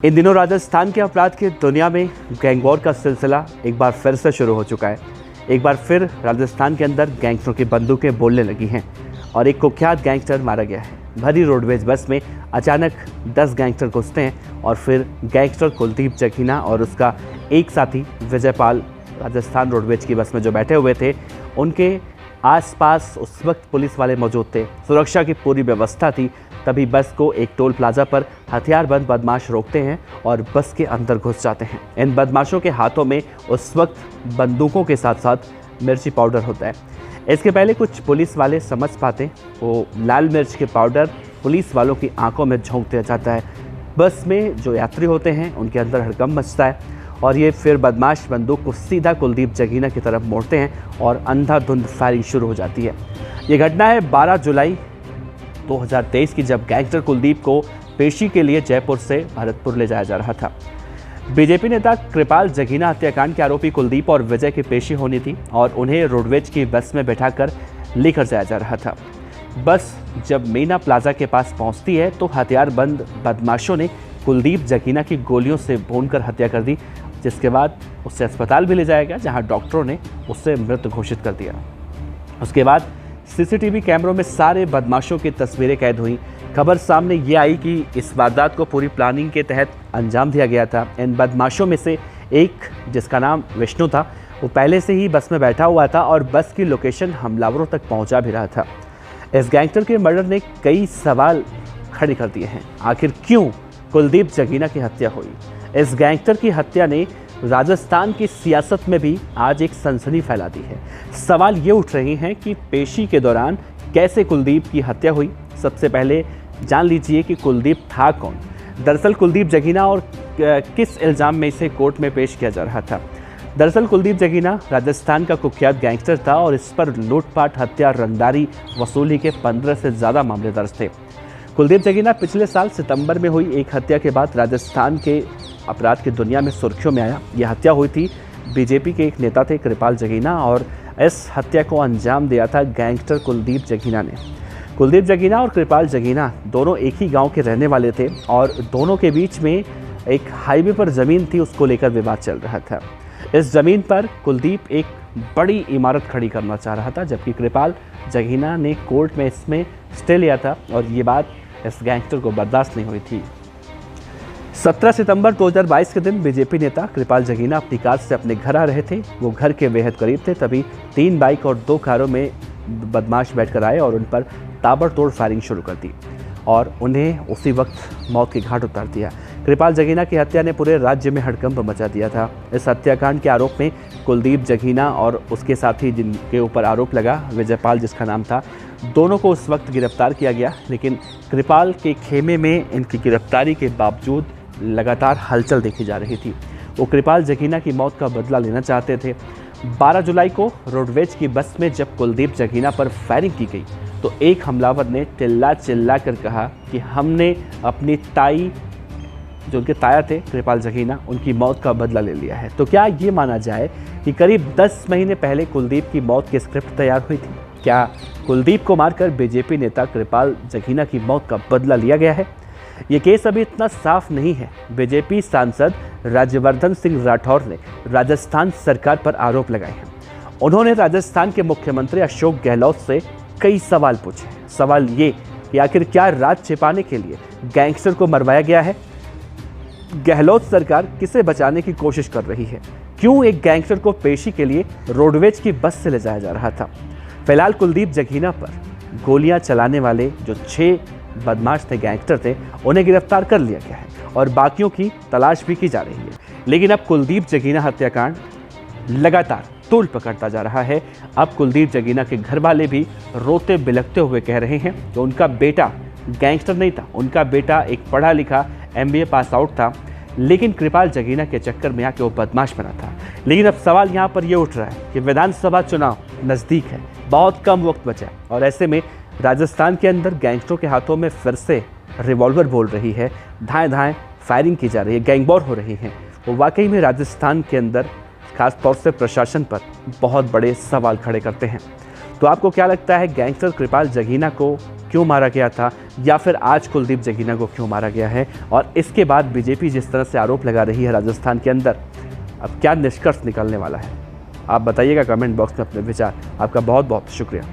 इन दिनों राजस्थान के अपराध की दुनिया में गैंग वॉर का सिलसिला एक बार फिर से शुरू हो चुका है। एक बार फिर राजस्थान के अंदर गैंगस्टरों की बंदूकें बोलने लगी हैं और एक कुख्यात गैंगस्टर मारा गया है। भरी रोडवेज बस में अचानक 10 गैंगस्टर घुसते हैं और फिर गैंगस्टर कुलदीप जखीना और उसका एक साथी विजयपाल राजस्थान रोडवेज की बस में जो बैठे हुए थे, उनके आसपास उस वक्त पुलिस वाले मौजूद थे, सुरक्षा की पूरी व्यवस्था थी। तभी बस को एक टोल प्लाजा पर हथियारबंद बदमाश रोकते हैं और बस के अंदर घुस जाते हैं। इन बदमाशों के हाथों में उस वक्त बंदूकों के साथ साथ मिर्ची पाउडर होता है। इसके पहले कुछ पुलिस वाले समझ पाते, वो लाल मिर्च के पाउडर पुलिस वालों की आंखों में झोंक दिया जाता है। बस में जो यात्री होते हैं उनके अंदर हड़कंप मचता है और ये फिर बदमाश बंदूक को सीधा कुलदीप जखीना की तरफ मोड़ते हैं और अंधाधुंध फायरिंग शुरू हो जाती है। ये घटना है 12 जुलाई 2023 की, जब गैंगस्टर कुलदीप को पेशी के लिए जयपुर से भरतपुर ले जाया जा रहा था। बीजेपी नेता कृपाल जखीना हत्याकांड के आरोपी कुलदीप और विजय की पेशी होनी थी और उन्हें रोडवेज की बस में बैठाकर लेकर जाया जा रहा था। बस जब मीना प्लाजा के पास पहुंचती है तो हथियारबंद बदमाशों ने कुलदीप जखीना की गोलियों से भूनकर हत्या कर दी, जिसके बाद उसे अस्पताल भी ले जाया गया, जहां डॉक्टरों ने उसे मृत घोषित कर दिया। उसके बाद सीसीटीवी कैमरों में सारे बदमाशों की तस्वीरें कैद हुई। खबर सामने ये आई कि इस वारदात को पूरी प्लानिंग के तहत अंजाम दिया गया था। इन बदमाशों में से एक, जिसका नाम विष्णु था, वो पहले से ही बस में बैठा हुआ था और बस की लोकेशन हमलावरों तक पहुंचा भी रहा था। इस गैंगस्टर के मर्डर ने कई सवाल खड़े कर दिए हैं। आखिर क्यों कुलदीप जखीना की हत्या हुई? इस गैंगस्टर की हत्या ने राजस्थान की सियासत में भी आज एक सनसनी फैला दी है। सवाल ये उठ रहे हैं कि पेशी के दौरान कैसे कुलदीप की हत्या हुई। सबसे पहले जान लीजिए कि कुलदीप था कौन। दरअसल कुलदीप जखीना और किस इल्ज़ाम में इसे कोर्ट में पेश किया जा रहा था। दरअसल कुलदीप जखीना राजस्थान का कुख्यात गैंगस्टर था और इस पर लूटपाट, हत्या, रंगदारी, वसूली के 15 से ज़्यादा मामले दर्ज थे। कुलदीप जखीना पिछले साल सितंबर में हुई एक हत्या के बाद राजस्थान के अपराध की दुनिया में सुर्खियों में आया। यह हत्या हुई थी बीजेपी के एक नेता थे कृपाल जखीना और इस हत्या को अंजाम दिया था गैंगस्टर कुलदीप जखीना ने। कुलदीप जखीना और कृपाल जखीना दोनों एक ही गांव के रहने वाले थे और दोनों के बीच में एक हाईवे पर ज़मीन थी, उसको लेकर विवाद चल रहा था। इस ज़मीन पर कुलदीप एक बड़ी इमारत खड़ी करना चाह रहा था, जबकि कृपाल जखीना ने कोर्ट में इसमें स्टे लिया था और ये बात इस गैंगस्टर को बर्दाश्त नहीं हुई थी। 17 सितंबर 2022 के दिन बीजेपी नेता कृपाल जखीना अपनी कार से अपने घर आ रहे थे। वो घर के बेहद करीब थे, तभी 3 बाइक और 2 कारों में बदमाश बैठकर आए और उन पर ताबड़तोड़ फायरिंग शुरू कर दी और उन्हें उसी वक्त मौत के घाट उतार दिया। कृपाल जखीना की हत्या ने पूरे राज्य में हड़कंप मचा दिया था। इस हत्याकांड के आरोप में कुलदीप जखीना और उसके साथी, जिनके ऊपर आरोप लगा, विजयपाल जिसका नाम था, दोनों को उस वक्त गिरफ्तार किया गया। लेकिन कृपाल के खेमे में इनकी गिरफ्तारी के बावजूद लगातार हलचल देखी जा रही थी। वो कृपाल जखीना की मौत का बदला लेना चाहते थे। 12 जुलाई को रोडवेज की बस में जब कुलदीप जखीना पर फायरिंग की गई तो एक हमलावर ने चिल्ला कर कहा कि हमने अपनी ताई, जो उनके ताया थे कृपाल जखीना, उनकी मौत का बदला ले लिया है। तो क्या ये माना जाए कि करीब 10 महीने पहले कुलदीप की मौत की स्क्रिप्ट तैयार हुई थी? क्या कुलदीप को मारकर बीजेपी नेता कृपाल जखीना की मौत का बदला लिया गया है? ये केस अभी इतना साफ नहीं है। बीजेपी सांसद राज्यवर्धन सिंह राठौर ने राजस्थान सरकार पर आरोप लगाए हैं। उन्होंने राजस्थान के मुख्यमंत्री अशोक गहलोत से कई सवाल पूछे। सवाल ये कि आखिर क्या राज छिपाने के लिए गैंगस्टर को मरवाया गया है? गहलोत सरकार किसे बचाने की कोशिश कर रही है? क्यों एक गैंगस्टर को पेशी के लिए रोडवेज की बस से ले जाया जा रहा था? फिलहाल कुलदीप जखीना पर गोलियां चलाने वाले जो 6 बदमाश थे, गैंगस्टर थे, उन्हें गिरफ्तार कर लिया गया है और बाकियों की तलाश भी की जा रही है। लेकिन अब कुलदीप जखीना हत्याकांड लगातार तूल पकड़ता जा रहा है। अब कुलदीप जखीना के घर वाले भी रोते बिलखते हुए कह रहे हैं कि उनका बेटा गैंगस्टर नहीं था, उनका बेटा एक पढ़ा लिखा MBA पास आउट था, लेकिन कृपाल जखीना के चक्कर में आके वो बदमाश बना था। लेकिन अब सवाल यहाँ पर ये उठ रहा है कि विधानसभा चुनाव नज़दीक है, बहुत कम वक्त बचा है और ऐसे में राजस्थान के अंदर गैंगस्टरों के हाथों में फिर से रिवॉल्वर बोल रही है, धाएं धाएं फायरिंग की जा रही है, गैंग वॉर हो रही है। वो वाकई में राजस्थान के अंदर खास तौर से प्रशासन पर बहुत बड़े सवाल खड़े करते हैं। तो आपको क्या लगता है, गैंगस्टर कृपाल जगीना को क्यों मारा गया था, या फिर आज कुलदीप जगीना को क्यों मारा गया है? और इसके बाद बीजेपी जिस तरह से आरोप लगा रही है राजस्थान के अंदर, अब क्या निष्कर्ष निकलने वाला है? आप बताइएगा कमेंट बॉक्स में अपने विचार। आपका बहुत बहुत शुक्रिया।